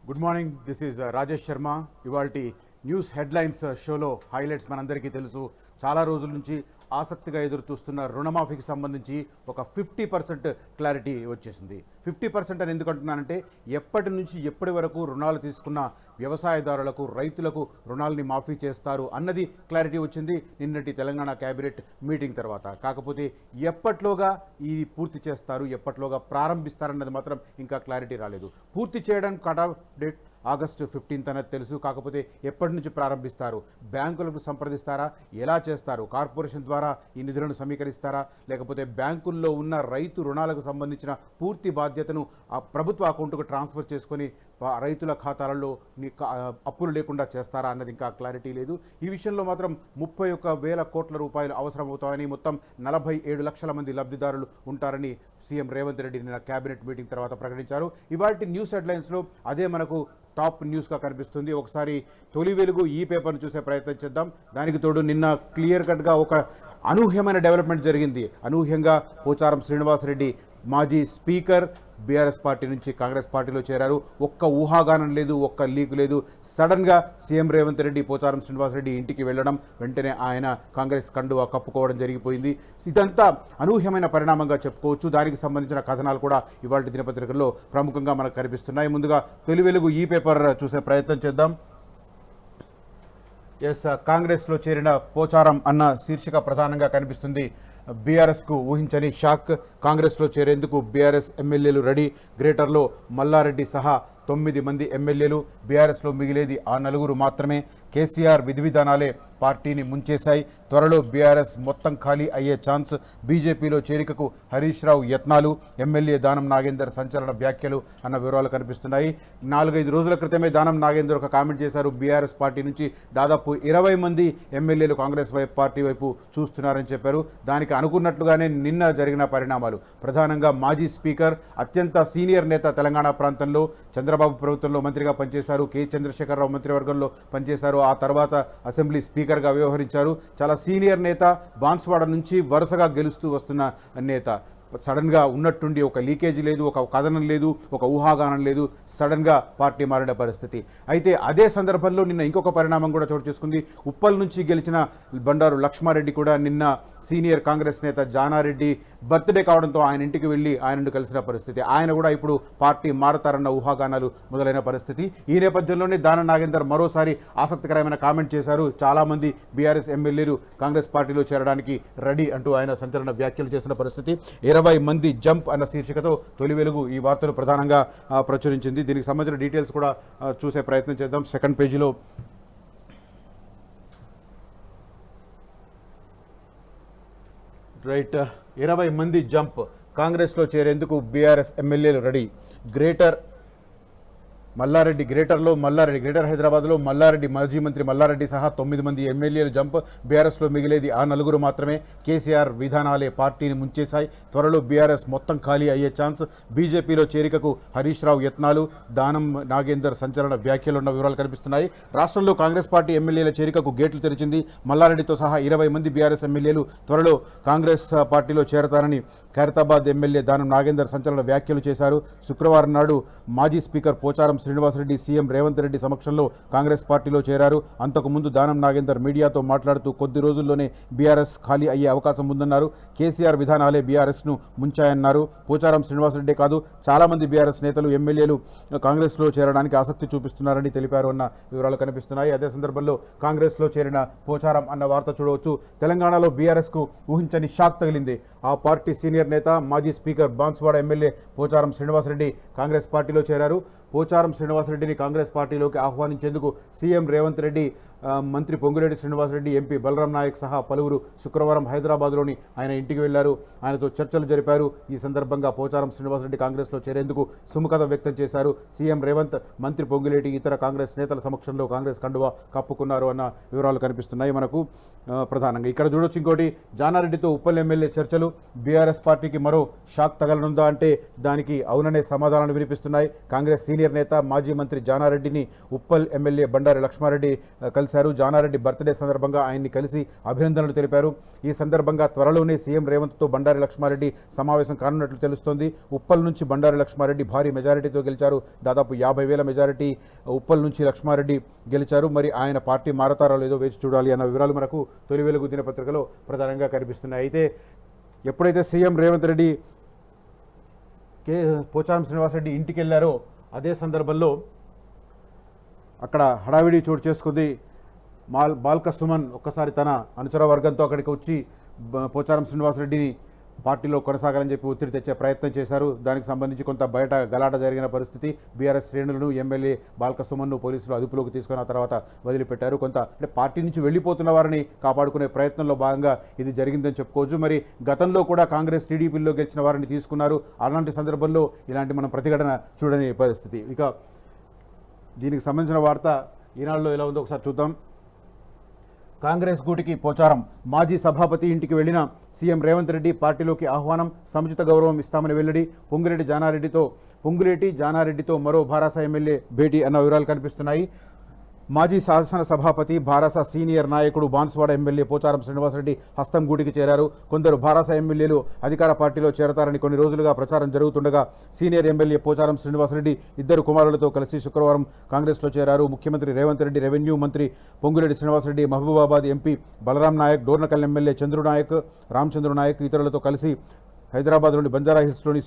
Good morning. This is Rajesh Sharma. ఇవాల్టి news headlines షోలో highlights మనందరికీ తెలుసు. చాలా రోజుల నుంచి ఆసక్తిగా ఎదురు చూస్తున్న రుణమాఫీకి సంబంధించి ఒక 50% క్లారిటీ వచ్చేసింది. 50% అని ఎందుకంటున్నానంటే ఎప్పటి నుంచి ఎప్పటి వరకు రుణాలు తీసుకున్న వ్యవసాయదారులకు, రైతులకు రుణాలని మాఫీ చేస్తారు అన్నది క్లారిటీ వచ్చింది నిన్నటి తెలంగాణ క్యాబినెట్ మీటింగ్ తర్వాత. కాకపోతే ఎప్పట్లోగా ఇది పూర్తి చేస్తారు, ఎప్పట్లోగా ప్రారంభిస్తారన్నది మాత్రం ఇంకా క్లారిటీ రాలేదు. పూర్తి చేయడానికి కట్ ఆఫ్ డేట్ ఆగస్టు 15 అనేది తెలుసు. కాకపోతే ఎప్పటి నుంచి ప్రారంభిస్తారు, బ్యాంకులకు సంప్రదిస్తారా, ఎలా చేస్తారు, కార్పొరేషన్ ద్వారా ఈ నిధులను సమీకరిస్తారా, లేకపోతే బ్యాంకుల్లో ఉన్న రైతు రుణాలకు సంబంధించిన పూర్తి బాధ్యతను ఆ ప్రభుత్వ అకౌంట్కు ట్రాన్స్ఫర్ చేసుకొని రైతుల ఖాతాలలో అప్పులు లేకుండా చేస్తారా అన్నది ఇంకా క్లారిటీ లేదు. ఈ విషయంలో మాత్రం 31,000 కోట్ల రూపాయలు అవసరమవుతాయని, మొత్తం 47 లక్షల మంది లబ్ధిదారులు ఉంటారని సీఎం రేవంత్ రెడ్డి నిన్న క్యాబినెట్ మీటింగ్ తర్వాత ప్రకటించారు. ఇవాల్టి న్యూస్ హెడ్లైన్స్లో అదే మనకు టాప్ న్యూస్గా కనిపిస్తుంది. ఒకసారి తొలి వెలుగు ఈ పేపర్ను చూసే ప్రయత్నం చేద్దాం. దానికి తోడు నిన్న క్లియర్ కట్గా ఒక అనూహ్యమైన డెవలప్మెంట్ జరిగింది. అనూహ్యంగా పోచారం శ్రీనివాసరెడ్డి మాజీ స్పీకర్ బీఆర్ఎస్ పార్టీ నుంచి కాంగ్రెస్ పార్టీలో చేరారు. ఒక్క ఊహాగానం లేదు, ఒక్క లీక్ లేదు. సడన్గా సీఎం రేవంత్ రెడ్డి పోచారం శ్రీనివాసరెడ్డి ఇంటికి వెళ్ళడం, వెంటనే ఆయన కాంగ్రెస్ కండువా కప్పుకోవడం జరిగిపోయింది. ఇదంతా అనూహ్యమైన పరిణామంగా చెప్పుకోవచ్చు. దానికి సంబంధించిన కథనాలు కూడా ఇవాళ దినపత్రికల్లో ప్రముఖంగా మనకు కనిపిస్తున్నాయి. ముందుగా తొలి వెలుగు ఈ పేపర్ చూసే ప్రయత్నం చేద్దాం. కాంగ్రెస్లో చేరిన పోచారం అన్న శీర్షిక ప్రధానంగా కనిపిస్తుంది. బీఆర్ఎస్కు ఊహించని షాక్. కాంగ్రెస్లో చేరేందుకు బీఆర్ఎస్ ఎమ్మెల్యేలు రెడీ. గ్రేటర్లో మల్లారెడ్డి సహా 9 మంది ఎమ్మెల్యేలు. బీఆర్ఎస్లో మిగిలేది ఆ 4 మాత్రమే. కేసీఆర్ విధి విధానాలే పార్టీని ముంచేశాయి. త్వరలో బీఆర్ఎస్ మొత్తం ఖాళీ అయ్యే ఛాన్స్. బీజేపీలో చేరికకు హరీష్ రావు యత్నాలు. ఎమ్మెల్యే దానం నాగేందర్ సంచలన వ్యాఖ్యలు అన్న వివరాలు కనిపిస్తున్నాయి. 4-5 రోజుల క్రితమే దానం నాగేందర్ ఒక కామెంట్ చేశారు. బీఆర్ఎస్ పార్టీ నుంచి దాదాపు 20 మంది ఎమ్మెల్యేలు కాంగ్రెస్ పార్టీ వైపు చూస్తున్నారని చెప్పారు. దానికి అనుకున్నట్లుగానే నిన్న జరిగిన పరిణామాలు. ప్రధానంగా మాజీ స్పీకర్, అత్యంత సీనియర్ నేత, తెలంగాణ ప్రాంతంలో చంద్రబాబు ప్రభుత్వంలో మంత్రిగా పనిచేశారు. కె చంద్రశేఖరరావు మంత్రివర్గంలో పనిచేశారు. ఆ తర్వాత అసెంబ్లీ స్పీకర్గా వ్యవహరించారు. చాలా సీనియర్ నేత, బాన్స్వాడ నుంచి వరుసగా గెలుస్తూ వస్తున్న నేత. సడన్గా ఉన్నట్టుండి ఒక లీకేజీ లేదు, ఒక కథనం లేదు, ఒక ఊహాగానం లేదు. సడన్గా పార్టీ మారిన పరిస్థితి. అయితే అదే సందర్భంలో నిన్న ఇంకొక పరిణామం కూడా చోటు చేసుకుంది. ఉప్పల్ నుంచి గెలిచిన బండారు లక్ష్మారెడ్డి కూడా నిన్న సీనియర్ కాంగ్రెస్ నేత జానారెడ్డి బర్త్డే కావడంతో ఆయన ఇంటికి వెళ్ళి ఆయనను కలిసిన పరిస్థితి. ఆయన కూడా ఇప్పుడు పార్టీ మారతారన్న ఊహాగానాలు మొదలైన పరిస్థితి. ఈ నేపథ్యంలోనే దానం నాగేందర్ మరోసారి ఆసక్తికరమైన కామెంట్ చేశారు. చాలామంది బీఆర్ఎస్ ఎమ్మెల్యేలు కాంగ్రెస్ పార్టీలో చేరడానికి రెడీ అంటూ ఆయన సంచలన వ్యాఖ్యలు చేసిన పరిస్థితి. 20 మంది జంప్ అన్న శీర్షికతో తొలి వెలుగు ఈ వార్తను ప్రధానంగా ప్రచురించింది. దీనికి సంబంధించిన డీటెయిల్స్ కూడా చూసే ప్రయత్నం చేద్దాం. సెకండ్ పేజీలో రైట్, 20 మంది జంప్. కాంగ్రెస్లో చేరేందుకు బీఆర్ఎస్ ఎమ్మెల్యేలు రెడీ. గ్రేటర్ మల్లారెడ్డి, గ్రేటర్ హైదరాబాద్లో మల్లారెడ్డి, మాజీ మంత్రి మల్లారెడ్డి సహా 9 మంది ఎమ్మెల్యేలు జంప్. బీఆర్ఎస్లో మిగిలేది ఆ 4 మాత్రమే. కేసీఆర్ విధానాలే పార్టీని ముంచేశాయి. త్వరలో బీఆర్ఎస్ మొత్తం ఖాళీ అయ్యే ఛాన్స్. బీజేపీలో చేరికకు హరీష్ రావు యత్నాలు. దానం నాగేందర్ సంచలన వ్యాఖ్యలు ఉన్న వివరాలు కనిపిస్తున్నాయి. రాష్ట్రంలో కాంగ్రెస్ పార్టీ ఎమ్మెల్యేల చేరికకు గేట్లు తెరిచింది. మల్లారెడ్డితో సహా 20 మంది బీఆర్ఎస్ ఎమ్మెల్యేలు త్వరలో కాంగ్రెస్ పార్టీలో చేరతారని ఖైరతాబాద్ ఎమ్మెల్యే దానం నాగేందర్ సంచలన వ్యాఖ్యలు చేశారు. శుక్రవారం నాడు మాజీ స్పీకర్ పోచారం శ్రీనివాసరెడ్డి సీఎం రేవంత్ రెడ్డి సమక్షంలో కాంగ్రెస్ పార్టీలో చేరారు. అంతకుముందు దానం నాగేందర్ మీడియాతో మాట్లాడుతూ కొద్ది రోజుల్లోనే బీఆర్ఎస్ ఖాళీ అయ్యే అవకాశం ఉందన్నారు. కేసీఆర్ విధానాలే బీఆర్ఎస్ను ముంచాయన్నారు. పోచారం శ్రీనివాసరెడ్డి కాదు, చాలామంది బీఆర్ఎస్ నేతలు, ఎమ్మెల్యేలు కాంగ్రెస్లో చేరడానికి ఆసక్తి చూపిస్తున్నారని తెలిపారు అన్న వివరాలు కనిపిస్తున్నాయి. అదే సందర్భంలో కాంగ్రెస్లో చేరిన పోచారం అన్న వార్త చూడవచ్చు. తెలంగాణలో బీఆర్ఎస్కు ఊహించని షాక్ తగిలింది. ఆ పార్టీ సీనియర్ నేత, మాజీ స్పీకర్, బాన్స్వాడ ఎమ్మెల్యే పోచారం శ్రీనివాసరెడ్డి కాంగ్రెస్ పార్టీలో చేరారు. పోచారం శ్రీనివాసరెడ్డిని కాంగ్రెస్ పార్టీలోకి ఆహ్వానించేందుకు సీఎం రేవంత్ రెడ్డి, మంత్రి పొంగులేటి శ్రీనివాసరెడ్డి, ఎంపీ బలరాం నాయక్ సహా పలువురు శుక్రవారం హైదరాబాద్లోని ఆయన ఇంటికి వెళ్లారు. ఆయనతో చర్చలు జరిపారు. ఈ సందర్భంగా పోచారం శ్రీనివాసరెడ్డి కాంగ్రెస్లో చేరేందుకు సుముఖత వ్యక్తం చేశారు. సీఎం రేవంత్, మంత్రి పొంగులేటి, ఇతర కాంగ్రెస్ నేతల సమక్షంలో కాంగ్రెస్ కండువా కప్పుకున్నారు అన్న వివరాలు కనిపిస్తున్నాయి మనకు. ప్రధానంగా ఇక్కడ చూడొచ్చు. ఇంకోటి, జానారెడ్డితో ఉప్పల్ ఎమ్మెల్యే చర్చలు. బీఆర్ఎస్ పార్టీకి మరో షాక్ తగలనుందా అంటే దానికి అవుననే సమాధానాలు వినిపిస్తున్నాయి. కాంగ్రెస్ సీనియర్ నేత, మాజీ మంత్రి జానారెడ్డిని ఉప్పల్ ఎమ్మెల్యే బండారి లక్ష్మారెడ్డి కలిసి కలిశారు. జానారెడ్డి బర్త్డే సందర్భంగా ఆయన్ని కలిసి అభినందనలు తెలిపారు. ఈ సందర్భంగా త్వరలోనే సీఎం రేవంత్తో బండారి లక్ష్మారెడ్డి సమావేశం కానున్నట్లు తెలుస్తోంది. ఉప్పల్ నుంచి బండారి లక్ష్మారెడ్డి భారీ మెజారిటీతో గెలిచారు. దాదాపు 50,000 మెజారిటీ ఉప్పల్ నుంచి లక్ష్మారెడ్డి గెలిచారు. మరి ఆయన పార్టీ మారతారో లేదో వేచి చూడాలి అన్న వివరాలు మనకు తొలి వెలుగు దినపత్రికలో ప్రధానంగా కనిపిస్తున్నాయి. అయితే ఎప్పుడైతే సీఎం రేవంత్ రెడ్డి పోచారం శ్రీనివాసరెడ్డి ఇంటికి వెళ్ళారో అదే సందర్భంలో అక్కడ హడావిడి చోటు చేసుకుంది. బాల్క సుమన్ ఒక్కసారి తన అనుచర వర్గంతో అక్కడికి వచ్చి పోచారం శ్రీనివాసరెడ్డిని పార్టీలో కొనసాగాలని చెప్పి ఒత్తిడి తెచ్చే ప్రయత్నం చేశారు. దానికి సంబంధించి కొంత బయట గలాట జరిగిన పరిస్థితి. బీఆర్ఎస్ శ్రేణులను ఎమ్మెల్యే బాల్క సుమన్ను పోలీసులు అదుపులోకి తీసుకున్న తర్వాత వదిలిపెట్టారు. కొంత అంటే పార్టీ నుంచి వెళ్ళిపోతున్న వారిని కాపాడుకునే ప్రయత్నంలో భాగంగా ఇది జరిగిందని చెప్పుకోవచ్చు. మరి గతంలో కూడా కాంగ్రెస్ టీడీపీలో గెలిచిన వారిని తీసుకున్నారు. అలాంటి సందర్భంలో ఇలాంటి మనం ప్రతిఘటన చూడని పరిస్థితి. ఇక దీనికి సంబంధించిన వార్త ఈనాడులో ఎలా ఉందో ఒకసారి చూద్దాం. కాంగ్రెస్ గూటికి పోచారం. మాజీ సభాపతి ఇంటికి వెళ్లిన సీఎం రేవంత్ రెడ్డి పార్టీలోకి ఆహ్వానం, సముచిత గౌరవం ఇస్తామని వెల్లడి. పొంగులేటి జానారెడ్డితో మరో భారాస ఎమ్మెల్యే భేటీ అన్న వివరాలు కనిపిస్తున్నాయి. మాజీ శాసన సభాపతి భారాస సీనియర్ నాయకుడు బాన్స్వాడ ఎమ్మెల్యే పోచారం శ్రీనివాసరెడ్డి హస్తం గూటికి చేరారు. కొందరు భారాస ఎమ్మెల్యేలు అధికార పార్టీలో చేరతారని కొన్ని రోజులుగా ప్రచారం జరుగుతుండగా సీనియర్ ఎమ్మెల్యే పోచారం శ్రీనివాసరెడ్డి ఇద్దరు కుమారులతో కలిసి శుక్రవారం కాంగ్రెస్లో చేరారు. ముఖ్యమంత్రి రేవంత్ రెడ్డి, రెవెన్యూ మంత్రి పొంగులేటి శ్రీనివాసరెడ్డి, మహబూబాబాద్ ఎంపీ బలరాం నాయక్, డోర్నకల్ ఎమ్మెల్యే రామచంద్రు నాయక్ ఇతరులతో కలిసి హైదరాబాద్లోని బంజారా హిల్స్లోని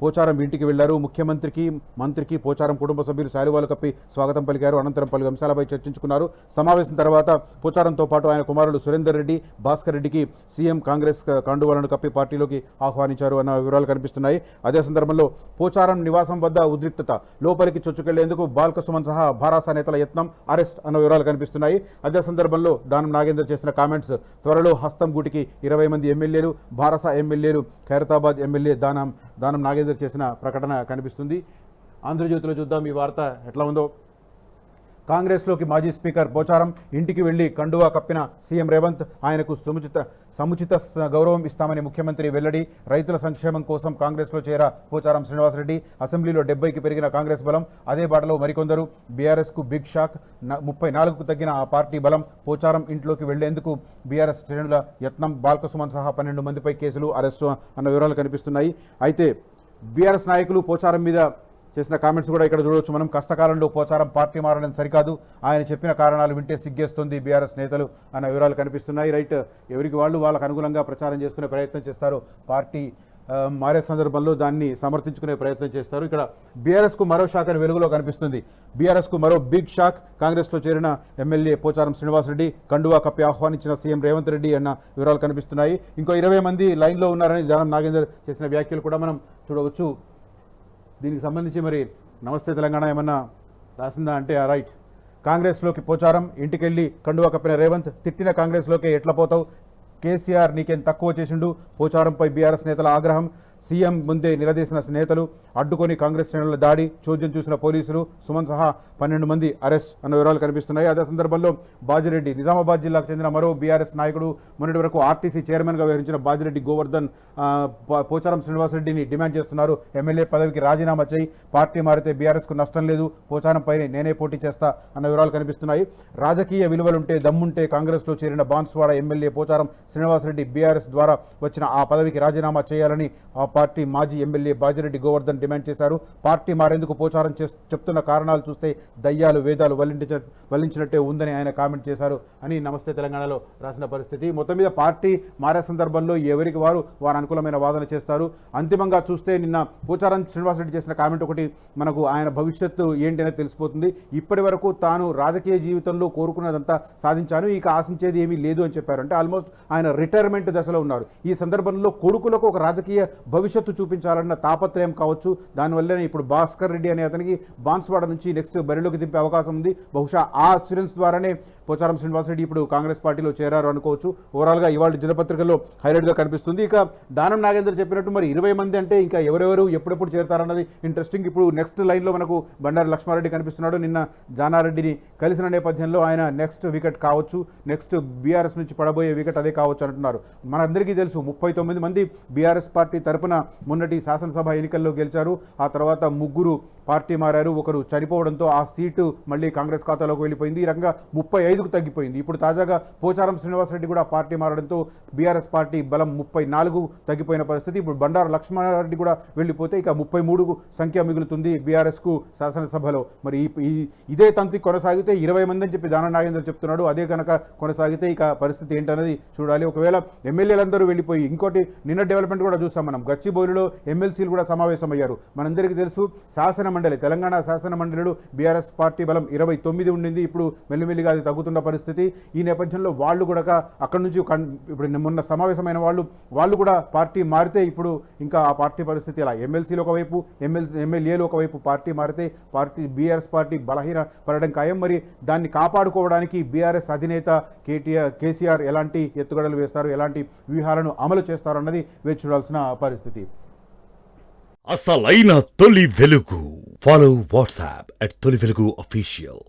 పోచారం ఇంటికి వెళ్లారు. ముఖ్యమంత్రికి, మంత్రికి పోచారం కుటుంబ సభ్యులు శాలువాలు కప్పి స్వాగతం పలికారు. అనంతరం పలు అంశాలపై చర్చించుకున్నారు. సమావేశం తర్వాత పోచారంతో పాటు ఆయన కుమారుడు సురేందర్ రెడ్డి, భాస్కర్ రెడ్డికి సీఎం కాంగ్రెస్ కండువాలను కప్పి పార్టీలోకి ఆహ్వానించారు అన్న వివరాలు కనిపిస్తున్నాయి. అదే సందర్భంలో పోచారం నివాసం వద్ద ఉద్రిక్తత, లోపలికి చొచ్చుకెళ్లేందుకు బాల్క సుమన్ సహా భారాస నేతల యత్నం, అరెస్ట్ అన్న వివరాలు కనిపిస్తున్నాయి. అదే సందర్భంలో దానం నాగేందర్ చేసిన కామెంట్స్, త్వరలో హస్తం గూటికి 20 మంది ఎమ్మెల్యేలు, భారస ఎమ్మెల్యేలు, ఖైరతాబాద్ ఎమ్మెల్యే దానం నాగేందర్ చేసిన ప్రకటన కనిపిస్తుంది. ఆంధ్రజ్యోతిలో చూద్దాం ఈ వార్త ఎట్లా ఉందో. కాంగ్రెస్లోకి మాజీ స్పీకర్ పోచారం ఇంటికి వెళ్లి కండువా కప్పిన సీఎం రేవంత్, ఆయనకు సముచిత గౌరవం ఇస్తామని ముఖ్యమంత్రి వెల్లడి. రైతుల సంక్షేమం కోసం కాంగ్రెస్లో చేరా పోచారం శ్రీనివాసరెడ్డి. అసెంబ్లీలో 70కి పెరిగిన కాంగ్రెస్ బలం, అదే బాటలో మరికొందరు. బీఆర్ఎస్కు బిగ్ షాక్, 34కు తగ్గిన ఆ పార్టీ బలం. పోచారం ఇంట్లోకి వెళ్లేందుకు బీఆర్ఎస్ శ్రేణుల యత్నం, బాల్క సుమన్ సహా 12 మందిపై కేసులు, అరెస్టు అన్న వివరాలు కనిపిస్తున్నాయి. అయితే బీఆర్ఎస్ నాయకులు పోచారం మీద చేసిన కామెంట్స్ కూడా ఇక్కడ చూడవచ్చు మనం. కష్టకాలంలో పోచారం పార్టీ మారడం సరికాదు, ఆయన చెప్పిన కారణాలు వింటే సిగ్గేస్తుంది బీఆర్ఎస్ నేతలు అన్న వివరాలు కనిపిస్తున్నాయి. రైట్, ఎవరికి వాళ్ళకు అనుకూలంగా ప్రచారం చేసుకునే ప్రయత్నం చేస్తారు. పార్టీ మారే సందర్భంలో దాన్ని సమర్థించుకునే ప్రయత్నం చేస్తారు. ఇక్కడ బీఆర్ఎస్కు మరో షాక్ అని వెలుగులో కనిపిస్తుంది. బీఆర్ఎస్కు మరో బిగ్ షాక్. కాంగ్రెస్లో చేరిన ఎమ్మెల్యే పోచారం శ్రీనివాసరెడ్డి కండువా కప్పి ఆహ్వానించిన సీఎం రేవంత్ రెడ్డి అన్న వివరాలు కనిపిస్తున్నాయి. ఇంకో 20 మంది లైన్లో ఉన్నారని దానం నాగేందర్ చేసిన వ్యాఖ్యలు కూడా మనం చూడవచ్చు. దీనికి సంబంధించి మరి నమస్తే తెలంగాణ ఏమన్నా రాసిందా అంటే రైట్. కాంగ్రెస్లోకి పోచారం ఇంటికెళ్ళి కండువా కప్పిన రేవంత్, తిట్టిన కాంగ్రెస్లోకి ఎట్లా పోతావు, కేసీఆర్ నీకేం తక్కువ చేసిండు. పోచారంపై బీఆర్ఎస్ నేతల ఆగ్రహం. సీఎం ముందే నిలదీసిన నేతలు, అడ్డుకొని కాంగ్రెస్ శ్రేణుల దాడి, చోద్యం చూసిన పోలీసులు, సుమన్ సహా 12 మంది అరెస్ట్ అన్న వివరాలు కనిపిస్తున్నాయి. అదే సందర్భంలో బాజిరెడ్డి, నిజామాబాద్ జిల్లాకు చెందిన మరో బీఆర్ఎస్ నాయకుడు, మొన్నటి వరకు ఆర్టీసీ చైర్మన్గా వ్యవహరించిన బాజిరెడ్డి గోవర్ధన్ పోచారం శ్రీనివాసరెడ్డిని డిమాండ్ చేస్తున్నారు. ఎమ్మెల్యే పదవికి రాజీనామా చేయి, పార్టీ మారితే బీఆర్ఎస్కు నష్టం లేదు, పోచారంపై నేనే పోటీ చేస్తా అన్న వివరాలు కనిపిస్తున్నాయి. రాజకీయ విలువలుంటే, దమ్ముంటే కాంగ్రెస్లో చేరిన బాన్స్వాడ ఎమ్మెల్యే పోచారం శ్రీనివాసరెడ్డి బీఆర్ఎస్ ద్వారా వచ్చిన ఆ పదవికి రాజీనామా చేయాలని ఆ పార్టీ మాజీ ఎమ్మెల్యే బాజిరెడ్డి గోవర్ధన్ డిమాండ్ చేశారు. పార్టీ మారేందుకు పోచారం చెప్తున్న కారణాలు చూస్తే దయ్యాలు వేదాలు వల్లించినట్టే ఉందని ఆయన కామెంట్ చేశారు అని నమస్తే తెలంగాణలో రాసిన పరిస్థితి. మొత్తం మీద పార్టీ మారే సందర్భంలో ఎవరికి వారు అనుకూలమైన వాదన చేస్తారు. అంతిమంగా చూస్తే నిన్న పోచారం శ్రీనివాసరెడ్డి చేసిన కామెంట్ ఒకటి మనకు ఆయన భవిష్యత్తు ఏంటి అనేది తెలిసిపోతుంది. ఇప్పటి వరకు తాను రాజకీయ జీవితంలో కోరుకున్నదంతా సాధించాను, ఇక ఆశించేది ఏమీ లేదు అని చెప్పారు. అంటే ఆల్మోస్ట్ ఆయన రిటైర్మెంట్ దశలో ఉన్నారు. ఈ సందర్భంలో కొడుకులకు ఒక రాజకీయ భవిష్యత్తు చూపించాలన్న తాపత్రయం కావచ్చు. దానివల్లనే ఇప్పుడు భాస్కర్ రెడ్డి అనే అతనికి బాన్స్వాడ నుంచి నెక్స్ట్ బరిలోకి దింపే అవకాశం ఉంది. బహుశా ఆ అస్యూరెన్స్ ద్వారానే పోచారం శ్రీనివాసరెడ్డి ఇప్పుడు కాంగ్రెస్ పార్టీలో చేరారు అనుకోవచ్చు. ఓవరాల్గా ఇవాళ దినపత్రికల్లో హైలైట్గా కనిపిస్తుంది. ఇక దానం నాగేందర్ చెప్పినట్టు మరి 20 మంది అంటే ఇంకా ఎవరెవరు ఎప్పుడెప్పుడు చేరతారన్నది ఇంట్రెస్టింగ్. ఇప్పుడు నెక్స్ట్ లైన్లో మనకు బండారి లక్ష్మారెడ్డి కనిపిస్తున్నాడు. నిన్న జానారెడ్డిని కలిసిన నేపథ్యంలో ఆయన నెక్స్ట్ వికెట్ కావచ్చు, నెక్స్ట్ బీఆర్ఎస్ నుంచి పడబోయే వికెట్ అదే కావచ్చు అంటున్నారు. మనందరికీ తెలుసు 39 మంది బీఆర్ఎస్ పార్టీ తరపున మొన్నటి శాసనసభ ఎన్నికల్లో గెలిచారు. ఆ తర్వాత 3 పార్టీ మారారు, ఒకరు చనిపోవడంతో ఆ సీటు మళ్ళీ కాంగ్రెస్ ఖాతాలోకి వెళ్ళిపోయింది. ఈ రకంగా 35కు తగ్గిపోయింది. ఇప్పుడు తాజాగా పోచారం శ్రీనివాసరెడ్డి కూడా పార్టీ మారడంతో బీఆర్ఎస్ పార్టీ బలం 34 తగ్గిపోయిన పరిస్థితి. ఇప్పుడు బండారు లక్ష్మారెడ్డి కూడా వెళ్ళిపోతే ఇక 33 సంఖ్య మిగులుతుంది బీఆర్ఎస్కు శాసనసభలో. మరి ఇదే తంతి కొనసాగితే 20 మంది అని చెప్పి దాన నాగేంద్ర చెప్తున్నాడు. అదే కనుక కొనసాగితే ఇక పరిస్థితి ఏంటనేది చూడాలి. ఒకవేళ ఎమ్మెల్యేలందరూ వెళ్ళిపోయి ఇంకోటి నిన్న డెవలప్మెంట్ కూడా చూస్తాం మనం. గచ్చిబౌలిలో ఎమ్మెల్సీలు కూడా సమావేశమయ్యారు. మనందరికీ తెలుసు శాసన మండలి, తెలంగాణ శాసన మండలిలో బీఆర్ఎస్ పార్టీ బలం 29 ఉండింది. ఇప్పుడు మెల్లిమెల్లిగా అది తగ్గుతున్న పరిస్థితి. ఈ నేపథ్యంలో వాళ్ళు కూడా అక్కడి నుంచి ఇప్పుడు మొన్న సమావేశమైన వాళ్ళు కూడా పార్టీ మారితే ఇప్పుడు ఇంకా ఆ పార్టీ పరిస్థితి ఎలా? ఎమ్మెల్సీలు ఒకవైపు, ఎమ్మెల్యేలు ఒకవైపు పార్టీ మారితే బీఆర్ఎస్ పార్టీ బలహీన పడడం ఖాయం. మరి దాన్ని కాపాడుకోవడానికి బీఆర్ఎస్ అధినేత కేసీఆర్ ఎలాంటి ఎత్తుగడలు వేస్తారు, ఎలాంటి వ్యూహాలను అమలు చేస్తారు అన్నది వేచి చూడాల్సిన పరిస్థితి. అసలైన తొలి వెలుగు. ఫాలో వాట్సాప్ @తొలి వెలుగు official.